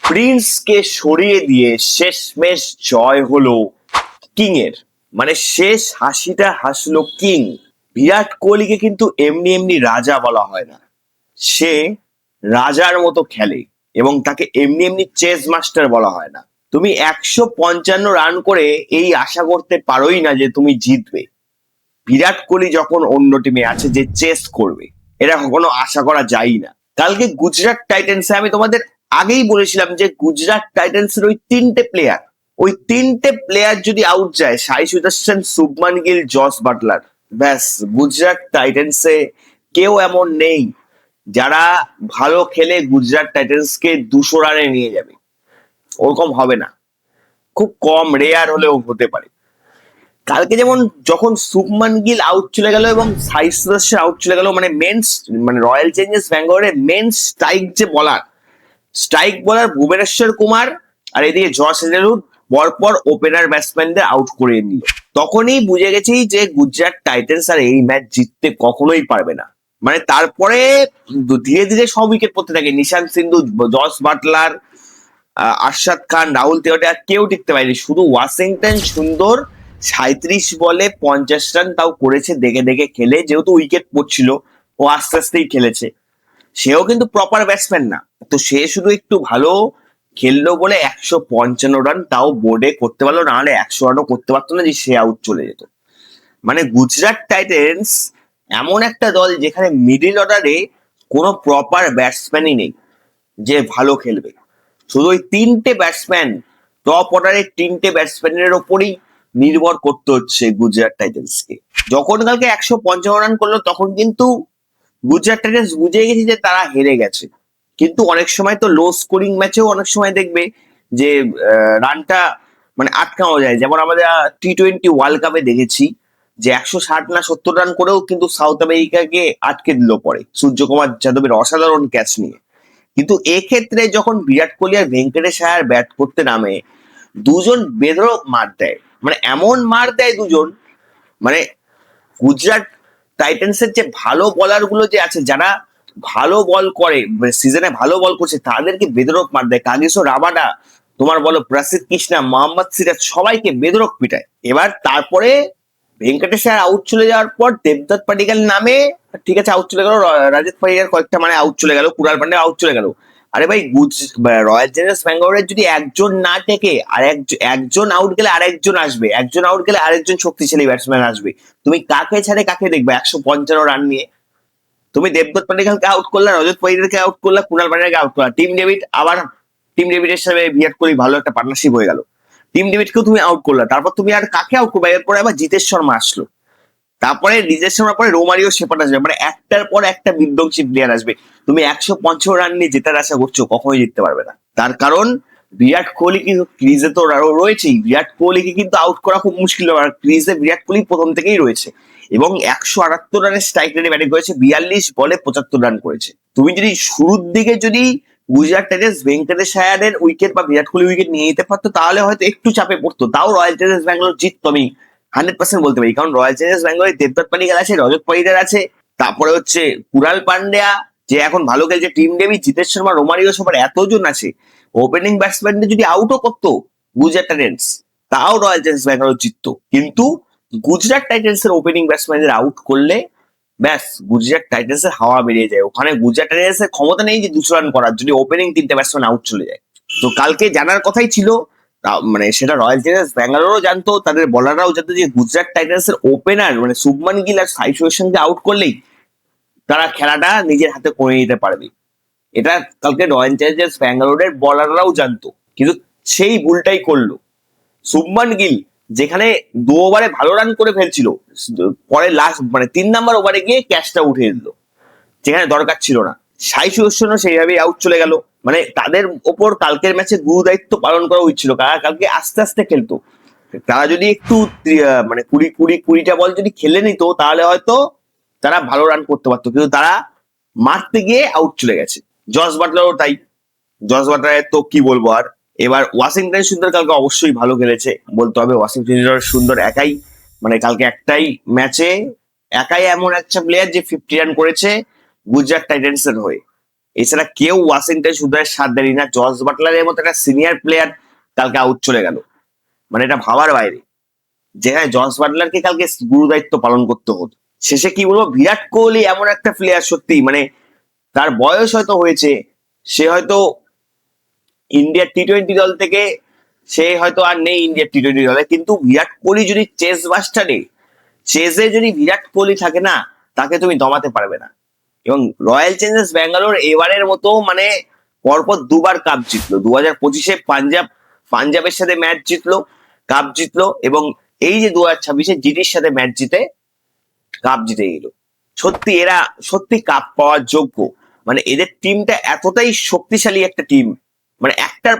প্রিন্সকে সরিয়ে দিয়ে শেষমেশ জয় হলো কিং এর। মানে শেষ হাসিটা হাসলো কিং। বিরাট কোহলিকে কিন্তু এমনি এমনি রাজা বলা হয় না, সে রাজার মতো খেলে এবং তাকে এমনি এমনি চেস মাস্টার বলা হয় না। তুমি 155 রান করে এই আশা করতে পারোই না যে তুমি জিতবে। বিরাট কোহলি যখন অন্য টিমে আছে যে চেস করবে, এটা কখনো আশা করা যায় না। কালকে গুজরাট টাইটান্সে আমি তোমাদের আগেই বলেছিলাম যে গুজরাট টাইটান্সের ওই তিনটে প্লেয়ার যদি আউট যায়, সাই সুদর্শন, শুভমান গিল, জস বাটলার, ব্যাস গুজরাট টাইটান্সে কেউ এমন নেই যারা ভালো খেলে গুজরাট টাইটান্সকে 200 রানে নিয়ে যাবে। ওরকম হবে না, খুব কম, রেয়ার হলেও হতে পারে। কালকে যেমন যখন শুভমান গিল আউট চলে গেল এবং সাই সুদর্শন আউট চলে গেল, মানে রয়্যাল চ্যালেঞ্জার্স ব্যাঙ্গালোরের মেন স্ট্রাইক বলার ভুবনেশ্বর কুমার আর এদিকে জস হেজেলউড পরপর ওপেনার ব্যাটসম্যানদের আউট করে নিল। তখনই বুঝে গেছি যে গুজরাট টাইটান্স আর এই ম্যাচ জিততে কখনোই পারবে না। মানে তারপরে ধীরে ধীরে সব উইকেট পড়তে থাকে, নিশান্ত সিন্ধু, জস বাটলার, আরশাদ খান, রাহুল তেওয়াটি, আর কেউ টিকতে পারেনি। শুধু ওয়াশিংটন সুন্দর 37 বলে 50 রান তাও করেছে দেখে দেখে খেলে, যেহেতু উইকেট পড়ছিল ও আস্তে আস্তেই খেলেছে। সেও কিন্তু প্রপার ব্যাটসম্যান না, তো সে শুধু একটু ভালো খেললো বলে 155 রান তাও বোর্ডে করতে পারলো, নাহলে 100 রানও করতে পারতো না, যে সে আউট চলে যেত। মানে গুজরাট টাইটান্স এমন একটা দল যেখানে মিডিল অর্ডারে কোনো প্রপার ব্যাটসম্যানই নেই যে ভালো খেলবে। শুধু ওই তিনটে ব্যাটসম্যান, টপ অর্ডারের তিনটে ব্যাটসম্যানের ওপরই নির্ভর করতে হচ্ছে গুজরাট টাইটান্সকে। যখন কালকে 155 রান করলো তখন কিন্তু গুজরাট টাইটান্স বুঝে গেছে যে তারা হেরে গেছে। কিন্তু অনেক সময় তো লো স্কোরিং ম্যাচেও অনেক সময় দেখবে যে রানটা মানে আটকানো যায়, যেমন আমাদের T20 ওয়ার্ল্ড কাপে দেখেছি যে 160 না 70 রান করেও কিন্তু সাউথ আমেরিকাকে আটকে দিল পরে সূর্যকুমার যাদবের অসাধারণ ক্যাচ নিয়ে। কিন্তু এক্ষেত্রে যখন বিরাট কোহলি আর ভেঙ্কটেশ আয়ার ব্যাট করতে নামে, দুজন বেধড়ক মার দেয়, মানে এমন মার দেয় দুজন। মানে গুজরাট টাইটান্সের যে ভালো বলার গুলো যে আছে, যারা ভালো বল করে, সিজনে ভালো বল করছে, তাদেরকে বেধড়ক মার দেয়। কাগিসো রাবাডা, তোমার বলো প্রসিদ্ধ কৃষ্ণা, মোহাম্মদ সিরাজ, সবাইকে বেধড়ক পিটায়। এবার তারপরে ভেঙ্কটেশ আয়ার আউট চলে যাওয়ার পর দেবদত্ত পাডিক্কাল নামে, ঠিক আছে আউট চলে গেল, রাজত পাডিক্কাল কয়েকটা মানে আউট চলে গেল, কুণাল পান্ডে আউট চলে গেল। আরে ভাই, রয়্যাল চ্যালেঞ্জার্স ব্যাঙ্গালোরের যদি একজন না টেকে আর একজন আউট গেলে আরেকজন আসবে, একজন আউট গেলে আরেকজন শক্তিশালী ব্যাটসম্যান আসবে। তুমি কাকে ছাড়ে কাকে দেখবে 155 রান নিয়ে? তুমি দেবদত্ত পাডিক্কালকে আউট করলা, রজত পাডিক্কালকে আউট করলা, কুণাল পান্ডেকে আউট করলা, টিম ডেভিডের সাথে বিরাট কোহলি ভালো একটা পার্টনারশিপ হয়ে গেল, টিম ডেভিডকেও তুমি আউট করলা। তারপর তুমি আর কাকে আউট করবে? এরপরে আবার জিতেশ শর্মা আসলো, তারপরে রিজেশ শর্মার পরে রোমারিও শেপার্ড আসবে, মানে একটার পর একটা বিধ্বংসী প্লেয়ার আসবে। তুমি 155 রান নিয়ে জেতার আশা করছো, কখনোই জিততে পারবে না। তার কারণ বিরাট কোহলি কিন্তু ক্রিজে তো রয়েছেই, বিরাট কোহলিকে কিন্তু আউট করা খুব মুশকিল। আর ক্রিজে বিরাট কোহলি প্রথম থেকেই রয়েছে এবং 178 রানের স্ট্রাইক রেটে ব্যাটিং করেছে, 42 বলে 75 রান করেছে। তুমি যদি শুরুর দিকে যদি গুজরাট টাইটান্স ভেঙ্কটেশ আয়ারের উইকেট বা বিরাট কোহলি উইকেট নিয়ে নিতে পারতো, তাহলে হয়তো একটু চাপে পড়তো, তাও রয়্যাল চ্যালেঞ্জার্স ব্যাঙ্গালোর জিততো, আমি 100% বলতে পারি। কারণ রয়্যাল চ্যালেঞ্জার্স ব্যাঙ্গালোরে দেবদত্ত পাডিক্কাল আছে, রজত পাডিক্কাল আছে, তারপরে হচ্ছে কুণাল পান্ডিয়া যে এখন ভালো খেলছে, Tim David, Jitesh Sharma, Romario, সবার এতজন আছে। ওপেনিং ব্যাটসম্যানদের যদি আউটও করতো গুজরাট টাইটান্স, তাও রয়্যাল চ্যালেঞ্জার্স ব্যাঙ্গালোর জিততো। কিন্তু গুজরাট টাইটান্সের ওপেনিং ব্যাটসম্যানদের আউট করলে ব্যাস গুজরাট টাইটান্সের হাওয়া বেরিয়ে যায়। ওখানে গুজরাট টাইটান্সের ক্ষমতা নেই যে 200 রান করার, যদি ওপেনিং তিনটে ব্যাটসম্যান আউট চলে যায়। তো কালকে জানার কথাই ছিল, মানে সেটা রয়্যাল চ্যালেঞ্জার্স ব্যাঙ্গালোরও জানতো, তাদের বলাররাও জানতো যে গুজরাট টাইটান্সের ওপেনার মানে শুভমান গিল আর সাই সুদর্শনকে আউট করলেই তারা খেলাটা নিজের হাতে করে নিতে পারবে। এটা কালকে রয়্যাল চ্যালেঞ্জার্স ব্যাঙ্গালোরের বলাররাও জানতো, কিন্তু সেই ভুলটাই করলো শুভমান গিল। যেখানে 2 ওভারে ভালো রান করে ফেলছিল, পরে লাস্ট মানে 3 নাম্বার ওভারে গিয়ে ক্যাচটা উঠে দিল যেখানে দরকার ছিল না। সাই সুদর্শনও সেইভাবেই আউট চলে গেল। মানে তাদের ওপর কালকের ম্যাচে গুরু দায়িত্ব পালন করা উচিত ছিল, কারণ কালকে আস্তে আস্তে খেলতো। তারা যদি একটু মানে 20টা বল যদি খেলে নিত, তাহলে হয়তো তারা ভালো রান করতে পারতো, কিন্তু তারা মারতে গিয়ে আউট চলে গেছে। জস বাটলারও তাই, জস বাটলারের তো কি বলবো আর। এবার ওয়াশিংটন সুন্দর কালকে অবশ্যই ভালো খেলেছে বলতে হবে। ওয়াশিংটন সুন্দর একাই, মানে কালকে একটাই ম্যাচে একাই এমন একটা প্লেয়ার যে 50 রান করেছে গুজরাট টাইটান্স এর হয়ে। এছাড়া কেউ ওয়াশিংটন সুন্দরের সাথ দেয়নি না। জস বাটলারের মতো একটা সিনিয়র প্লেয়ার কালকে আউট চলে গেল, মানে এটা ভাবার বাইরে। যেখানে জস বাটলারকে কালকে গুরু দায়িত্ব পালন করতে হতো। শেষে কি বলবো, বিরাট কোহলি এমন একটা প্লেয়ার, সত্যি মানে তার বয়স হয়তো হয়েছে, সে হয়তো ইন্ডিয়ার টি-20 দল থেকে সে হয়তো আর নেই ইন্ডিয়ার টি-20 দলে, কিন্তু বিরাট কোহলি যদি চেস মাস্টারে, চেসে যদি বিরাট কোহলি থাকে না, তাকে তুমি দমাতে পারবে না। এবং রয়্যাল চ্যালেঞ্জার্স ব্যাঙ্গালোর এবারের মতো মানে পরপর দুবার কাপ জিতলো। 2025-এ পাঞ্জাবের সাথে ম্যাচ জিতলো, কাপ জিতলো, এবং এই যে 2026-এ জিটির সাথে ম্যাচ জিতে কাপ জিতে গেল। সত্যি এরা সত্যি কাপ পাওয়ার যোগ্য। মানে এদের টিমটা এতটাই শক্তিশালী একটা টিম, মানে একটার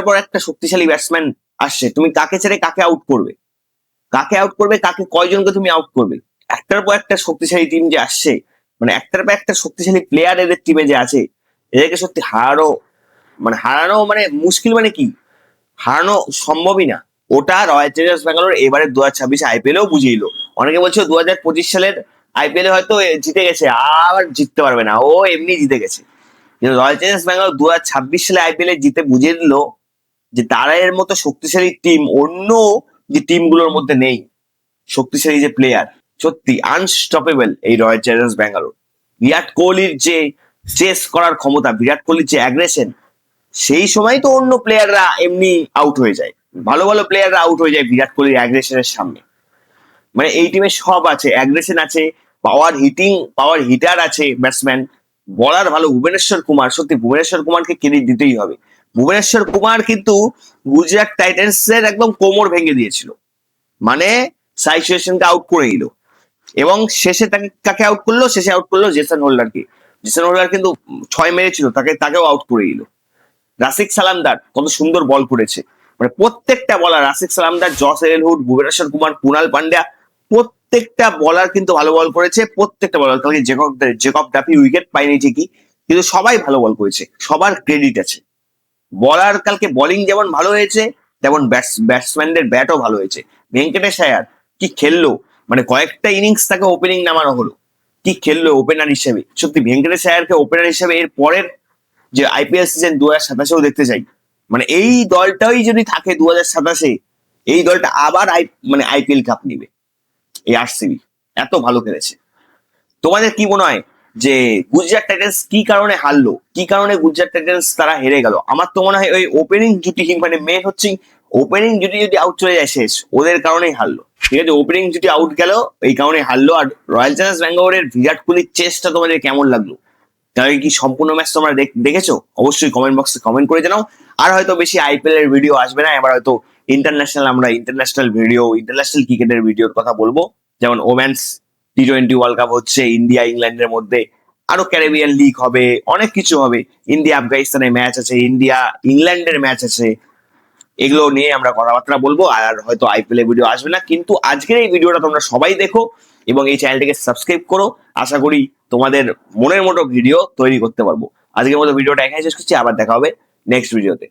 পর একটা শক্তিশালী ব্যাটসম্যান আসছে, তুমি কাকে ছেড়ে কাকে আউট করবে, কাকে কয়জনকে তুমি আউট করবে। একটার পর একটা শক্তিশালী টিম যে আসছে, মানে একটার পর একটা শক্তিশালী প্লেয়ার এদের টিমে যে আছে, এদেরকে সত্যি হারানো মানে মুশকিল, মানে কি হারানো সম্ভবই না। ওটা রয়্যাল চ্যালেঞ্জার্স ব্যাঙ্গালোর এবারে 2026 আইপিএলেও বুঝিয়ে দিল। অনেকে বলছে 2025 সালের আইপিএলে হয়তো জিতে গেছে, আর জিততে পারবে না, ও এমনি জিতে গেছে। কিন্তু রয়্যাল চ্যালেঞ্জার্স ব্যাঙ্গালোর 2026 সালে আইপিএলে জিতে বুঝিয়ে দিল যে তারা এর মতো শক্তিশালী টিম অন্য যে টিমগুলোর মধ্যে নেই। শক্তিশালী যে প্লেয়ার, সত্যি আনস্টপেবল এই রয়্যাল চ্যালেঞ্জার্স ব্যাঙ্গালোর। বিরাট কোহলির যে চেস করার ক্ষমতা, বিরাট কোহলির যে অ্যাগ্রেশন, সেই সময় তো অন্য প্লেয়াররা এমনি আউট হয়ে যায়, ভালো ভালো প্লেয়াররা আউট হয়ে যায় বিরাট কোহলির অ্যাগ্রেশনের সামনে। মানে এই টিমে সব আছে, অ্যাগ্রেশন আছে, পাওয়ার হিটার আছে, ব্যাটসম্যান, বলার ভালো ভুবনেশ্বর কুমার। সত্যি ভুবনেশ্বর কুমারকে ক্রেডিট দিতেই হবে। ভুবনেশ্বর কুমার কিন্তু গুজরাট টাইটান্স এর একদম কোমর ভেঙে দিয়েছিল, মানে সাই সুদর্শনকে আউট করে দিল। এবং শেষে কাকে আউট করলো, শেষে আউট করলো জেসন হোল্ডারকে। জেসন হোল্ডার কিন্তু 6 মেরেছিল, তাকেও আউট করে দিল। রাসিক সালামদার কত সুন্দর বল করেছে, মানে প্রত্যেকটা বলার, রাসিক সালামদার, জস এলেনহুড, ভুবনেশ্বর কুমার, কুণাল পান্ডিয়া, প্রত্যেকটা বলার কিন্তু ভালো বল করেছে। প্রত্যেকটা বলার, কালকে জেকব ডাফি উইকেট পায়নি ঠিকই, কিন্তু সবাই ভালো বল করেছে, সবার ক্রেডিট আছে। বলার কালকে বোলিং যেমন ভালো হয়েছে, তেমন ব্যাটসম্যানদের ব্যাটও ভালো হয়েছে। ভেঙ্কটেশ আয়ার কি খেললো, মানে কয়েকটা ইনিংস তাকে ওপেনিং নামানো হলো, কি খেললো ওপেনার হিসেবে। সত্যি ভেঙ্কটেশ আয়ারকে ওপেনার হিসেবে এর পরের যে আইপিএল সিজন 2027-এও দেখতে চাই। মানে এই দলটাই যদি থাকে 2027-এ, এই দলটা আবার আইপিএল কাপ নিবে। এই আরসিবি এত ভালো খেলেছে। তোমাদের কি মনে হয় যে গুজরাট টাইটান্স কি কারণে হারলো, কি কারণে গুজরাট টাইটান্স তারা হেরে গেল? আমার তো মনে হয় ওই ওপেনিং জুটি, মানে মেন হচ্ছে ওপেনিং জুটি যদি আউট চলে যায় শেষ, ওদের কারণেই হারলো। ঠিক আছে, ওপেনিং জুটি আউট গেল, এই কারণে হারলো। আর রয়্যাল চ্যালেঞ্জার্স ব্যাঙ্গালোরের বিরাট কোহলির চেসটা তোমাদের কেমন লাগলো? তাহলে কি সম্পূর্ণ ম্যাচ তোমরা দেখেছো? অবশ্যই কমেন্ট বক্সে কমেন্ট করে জানাও। আর হয়তো বেশি আইপিএল এর ভিডিও আসবে না, এবার হয়তো ইন্টারন্যাশনাল ক্রিকেটের ভিডিওর কথা বলবো। যেমন ওমেন্স টি-20 ওয়ার্ল্ড কাপ হচ্ছে ইন্ডিয়া ইংল্যান্ডের মধ্যে, আরো ক্যারিবিয়ান লিগ হবে, অনেক কিছু হবে। ইন্ডিয়া আফগানিস্তানের ম্যাচ আছে, ইন্ডিয়া ইংল্যান্ডের ম্যাচ আছে, এগুলো নিয়ে আমরা কথাবার্তা বলবো। আর হয়তো আইপিএল এর ভিডিও আসবে না, কিন্তু আজকের এই ভিডিওটা তোমরা সবাই দেখো এবং এই চ্যানেলটিকে সাবস্ক্রাইব করো। আশা করি তোমাদের মনের মতো ভিডিও তৈরি করতে পারবো। আজকের মতো ভিডিওটা এখানে শেষ করছি, আবার দেখা হবে নেক্সট ভিডিওতে।